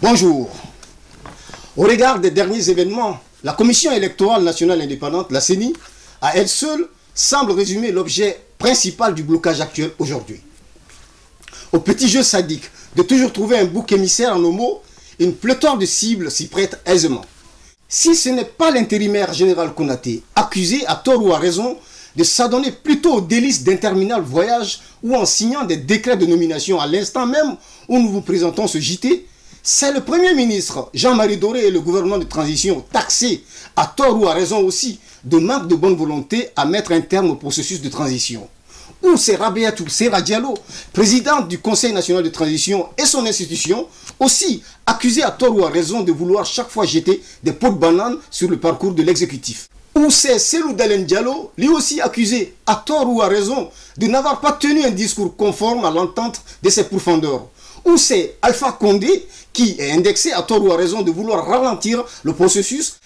Bonjour. Au regard des derniers événements, la Commission électorale nationale indépendante, la CENI, à elle seule, semble résumer l'objet principal du blocage actuel aujourd'hui. Au petit jeu sadique de toujours trouver un bouc émissaire en homo, une pléthore de cibles s'y prête aisément. Si ce n'est pas l'intérimaire général Konaté, accusé à tort ou à raison de s'adonner plutôt aux délices d'interminables voyages ou en signant des décrets de nomination à l'instant même où nous vous présentons ce JT, c'est le Premier ministre Jean-Marie Doré et le gouvernement de transition taxés, à tort ou à raison aussi, de manque de bonne volonté à mettre un terme au processus de transition. Ou c'est Rabiatou Serra Diallo, présidente du Conseil national de transition et son institution, aussi accusée à tort ou à raison de vouloir chaque fois jeter des pots de banane sur le parcours de l'exécutif. Ou c'est Selou Dalen Diallo, lui aussi accusé à tort ou à raison de n'avoir pas tenu un discours conforme à l'entente de ses pourfendeurs. Ou c'est Alpha Condé qui est indexé à tort ou à raison de vouloir ralentir le processus,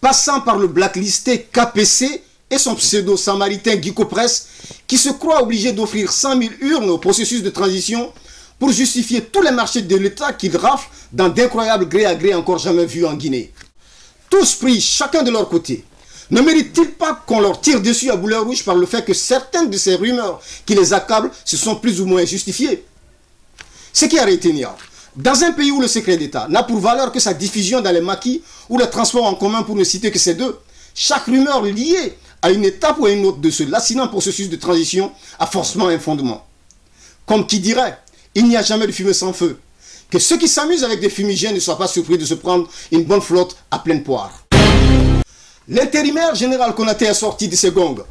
passant par le blacklisté KPC et son pseudo-samaritain Guico Press, qui se croit obligé d'offrir 100 000 urnes au processus de transition pour justifier tous les marchés de l'État qu'il rafle dans d'incroyables gré à gré encore jamais vus en Guinée. Tous pris chacun de leur côté. Ne méritent-ils pas qu'on leur tire dessus à boulet rouge par le fait que certaines de ces rumeurs qui les accablent se sont plus ou moins justifiées? Ce qui est à retenir, dans un pays où le secret d'État n'a pour valeur que sa diffusion dans les maquis ou les transports en commun pour ne citer que ces deux, chaque rumeur liée à une étape ou à une autre de ce lancinant processus de transition a forcément un fondement. Comme qui dirait, il n'y a jamais de fumée sans feu. Que ceux qui s'amusent avec des fumigènes ne soient pas surpris de se prendre une bonne flotte à pleine poire. L'intérimaire général Konaté est sorti de ses gongs,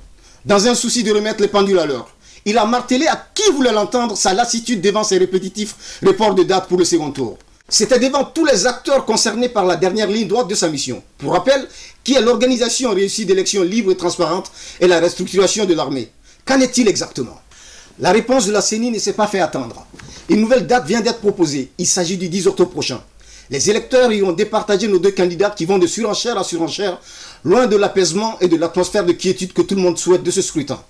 dans un souci de remettre les pendules à l'heure. Il a martelé à qui voulait l'entendre sa lassitude devant ses répétitifs reports de date pour le second tour. C'était devant tous les acteurs concernés par la dernière ligne droite de sa mission. Pour rappel, qui est l'organisation réussie d'élections libres et transparentes et la restructuration de l'armée. Qu'en est-il exactement? La réponse de la CENI ne s'est pas fait attendre. Une nouvelle date vient d'être proposée. Il s'agit du 10 octobre prochain. Les électeurs iront départager nos deux candidats qui vont de surenchère à surenchère, loin de l'apaisement et de l'atmosphère de quiétude que tout le monde souhaite de ce scrutin.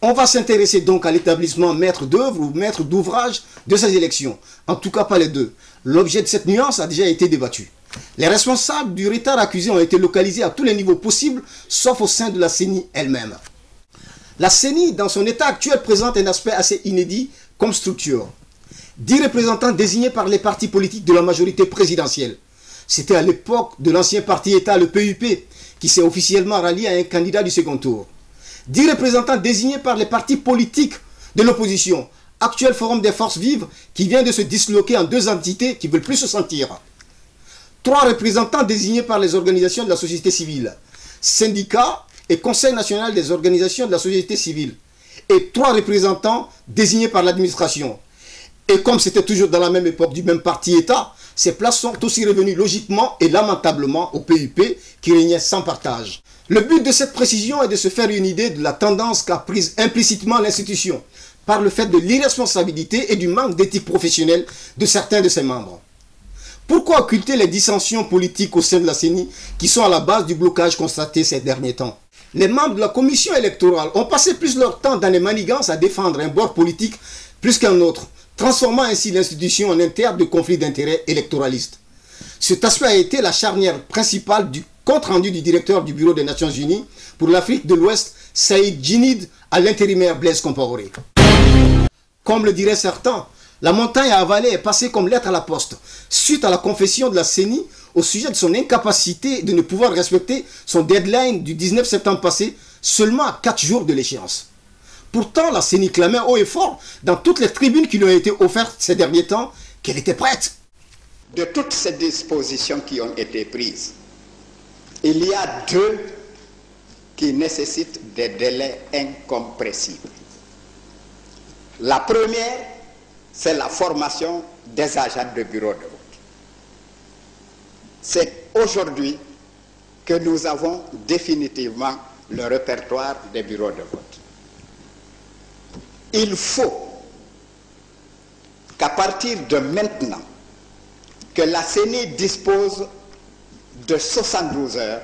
On va s'intéresser donc à l'établissement maître d'œuvre ou maître d'ouvrage de ces élections. En tout cas pas les deux. L'objet de cette nuance a déjà été débattu. Les responsables du retard accusé ont été localisés à tous les niveaux possibles, sauf au sein de la CENI elle-même. La CENI, dans son état actuel, présente un aspect assez inédit comme structure. 10 représentants désignés par les partis politiques de la majorité présidentielle. C'était à l'époque de l'ancien parti-État, le PUP, qui s'est officiellement rallié à un candidat du second tour. 10 représentants désignés par les partis politiques de l'opposition, actuel Forum des Forces Vives, qui vient de se disloquer en deux entités qui ne veulent plus se sentir. 3 représentants désignés par les organisations de la société civile, syndicats et Conseil national des organisations de la société civile, et 3 représentants désignés par l'administration. Et comme c'était toujours dans la même époque du même parti-État, ces places sont aussi revenues logiquement et lamentablement au PUP qui régnait sans partage. Le but de cette précision est de se faire une idée de la tendance qu'a prise implicitement l'institution par le fait de l'irresponsabilité et du manque d'éthique professionnelle de certains de ses membres. Pourquoi occulter les dissensions politiques au sein de la CENI qui sont à la base du blocage constaté ces derniers temps? Les membres de la commission électorale ont passé plus leur temps dans les manigances à défendre un bord politique plus qu'un autre, transformant ainsi l'institution en un théâtre de conflits d'intérêts électoralistes. Cet aspect a été la charnière principale du compte-rendu du directeur du Bureau des Nations Unies pour l'Afrique de l'Ouest, Saïd Djinid, à l'intérimaire Blaise Compaoré. Comme le diraient certains, la montagne à avaler est passée comme lettre à la poste, suite à la confession de la CENI au sujet de son incapacité de ne pouvoir respecter son deadline du 19 septembre passé, seulement à 4 jours de l'échéance. Pourtant, la CENI clamait haut et fort, dans toutes les tribunes qui lui ont été offertes ces derniers temps, qu'elle était prête. De toutes ces dispositions qui ont été prises, il y a 2 qui nécessitent des délais incompressibles. La première, c'est la formation des agents de bureau de vote. C'est aujourd'hui que nous avons définitivement le répertoire des bureaux de vote. Il faut qu'à partir de maintenant, que la CENI dispose de 72 heures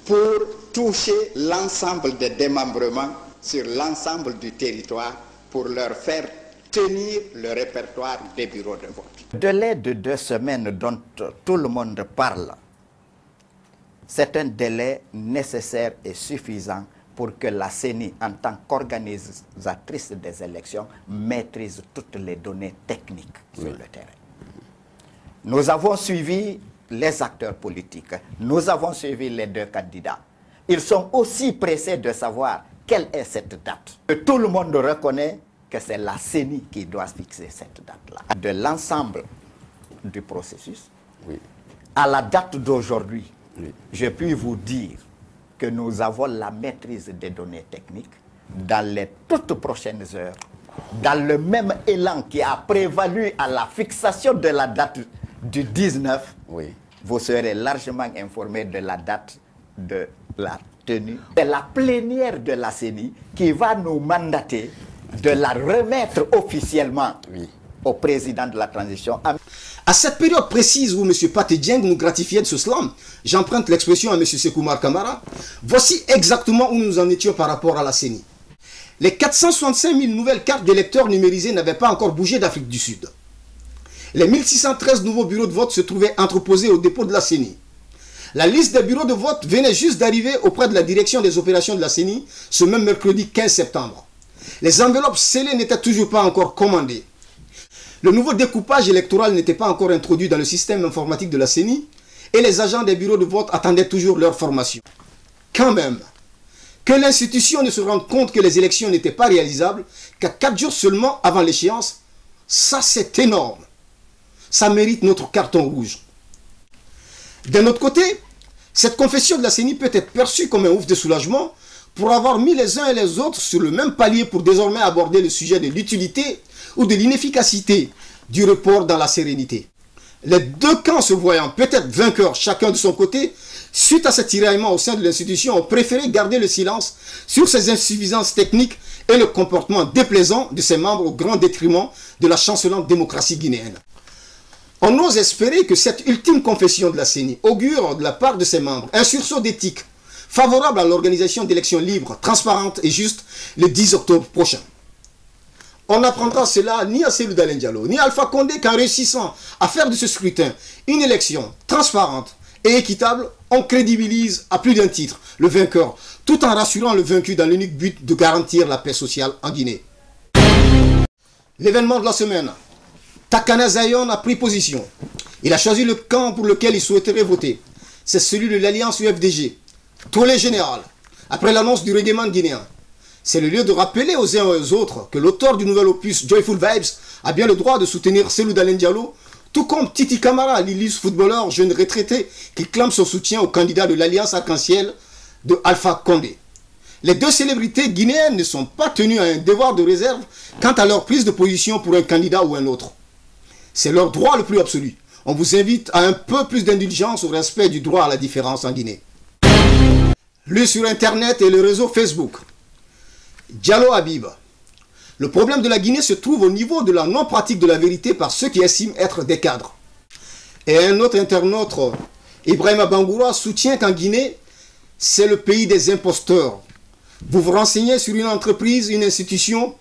pour toucher l'ensemble des démembrements sur l'ensemble du territoire pour leur faire tenir le répertoire des bureaux de vote. Le délai de 2 semaines dont tout le monde parle, c'est un délai nécessaire et suffisant pour que la CENI, en tant qu'organisatrice des élections, maîtrise toutes les données techniques sur le terrain. Nous avons suivi les acteurs politiques, nous avons suivi les 2 candidats. Ils sont aussi pressés de savoir quelle est cette date. Tout le monde reconnaît que c'est la CENI qui doit fixer cette date-là. De l'ensemble du processus, à la date d'aujourd'hui, je puis vous dire que nous avons la maîtrise des données techniques dans les toutes prochaines heures, dans le même élan qui a prévalu à la fixation de la date du 19, vous serez largement informés de la date de la tenue. C'est la plénière de la CENI qui va nous mandater de la remettre officiellement au président de la transition. À cette période précise où M. Pathé Dieng nous gratifiait de ce slam, j'emprunte l'expression à M. Sékou Kamara, voici exactement où nous en étions par rapport à la CENI. Les 465 000 nouvelles cartes d'électeurs numérisées n'avaient pas encore bougé d'Afrique du Sud. Les 1613 nouveaux bureaux de vote se trouvaient entreposés au dépôt de la CENI. La liste des bureaux de vote venait juste d'arriver auprès de la direction des opérations de la CENI ce même mercredi 15 septembre. Les enveloppes scellées n'étaient toujours pas encore commandées. Le nouveau découpage électoral n'était pas encore introduit dans le système informatique de la CENI et les agents des bureaux de vote attendaient toujours leur formation. Quand même, que l'institution ne se rende compte que les élections n'étaient pas réalisables qu'à 4 jours seulement avant l'échéance, ça c'est énorme. Ça mérite notre carton rouge. D'un autre côté, cette confession de la CENI peut être perçue comme un ouf de soulagement pour avoir mis les uns et les autres sur le même palier pour désormais aborder le sujet de l'utilité ou de l'inefficacité du report dans la sérénité. Les 2 camps se voyant peut-être vainqueurs chacun de son côté, suite à cet tiraillement au sein de l'institution, ont préféré garder le silence sur ces insuffisances techniques et le comportement déplaisant de ses membres au grand détriment de la chancelante démocratie guinéenne. On ose espérer que cette ultime confession de la CENI augure de la part de ses membres un sursaut d'éthique favorable à l'organisation d'élections libres, transparentes et justes le 10 octobre prochain. On n'apprendra cela ni à Cellou Dalein Diallo, ni à Alpha Condé qu'en réussissant à faire de ce scrutin une élection transparente et équitable, on crédibilise à plus d'un titre le vainqueur, tout en rassurant le vaincu dans l'unique but de garantir la paix sociale en Guinée. L'événement de la semaine. Takana Zion a pris position. Il a choisi le camp pour lequel il souhaiterait voter. C'est celui de l'Alliance UFDG. Tollé général, après l'annonce du règlement guinéen. C'est le lieu de rappeler aux uns et aux autres que l'auteur du nouvel opus Joyful Vibes a bien le droit de soutenir Cellou Dalein Diallo, tout comme Titi Camara, l'illustre footballeur jeune retraité qui clame son soutien au candidat de l'Alliance Arc-en-Ciel de Alpha Condé. Les 2 célébrités guinéennes ne sont pas tenues à un devoir de réserve quant à leur prise de position pour un candidat ou un autre. C'est leur droit le plus absolu. On vous invite à un peu plus d'indulgence au respect du droit à la différence en Guinée. Lu sur Internet et le réseau Facebook. Diallo Habib. Le problème de la Guinée se trouve au niveau de la non-pratique de la vérité par ceux qui estiment être des cadres. Et un autre internaute, Ibrahima Bangoura, soutient qu'en Guinée, c'est le pays des imposteurs. Vous vous renseignez sur une entreprise, une institution,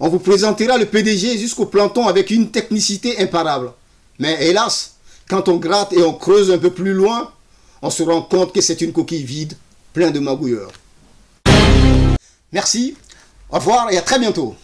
on vous présentera le PDG jusqu'au planton avec une technicité imparable. Mais hélas, quand on gratte et on creuse un peu plus loin, on se rend compte que c'est une coquille vide, plein de magouilleurs. Merci, au revoir et à très bientôt.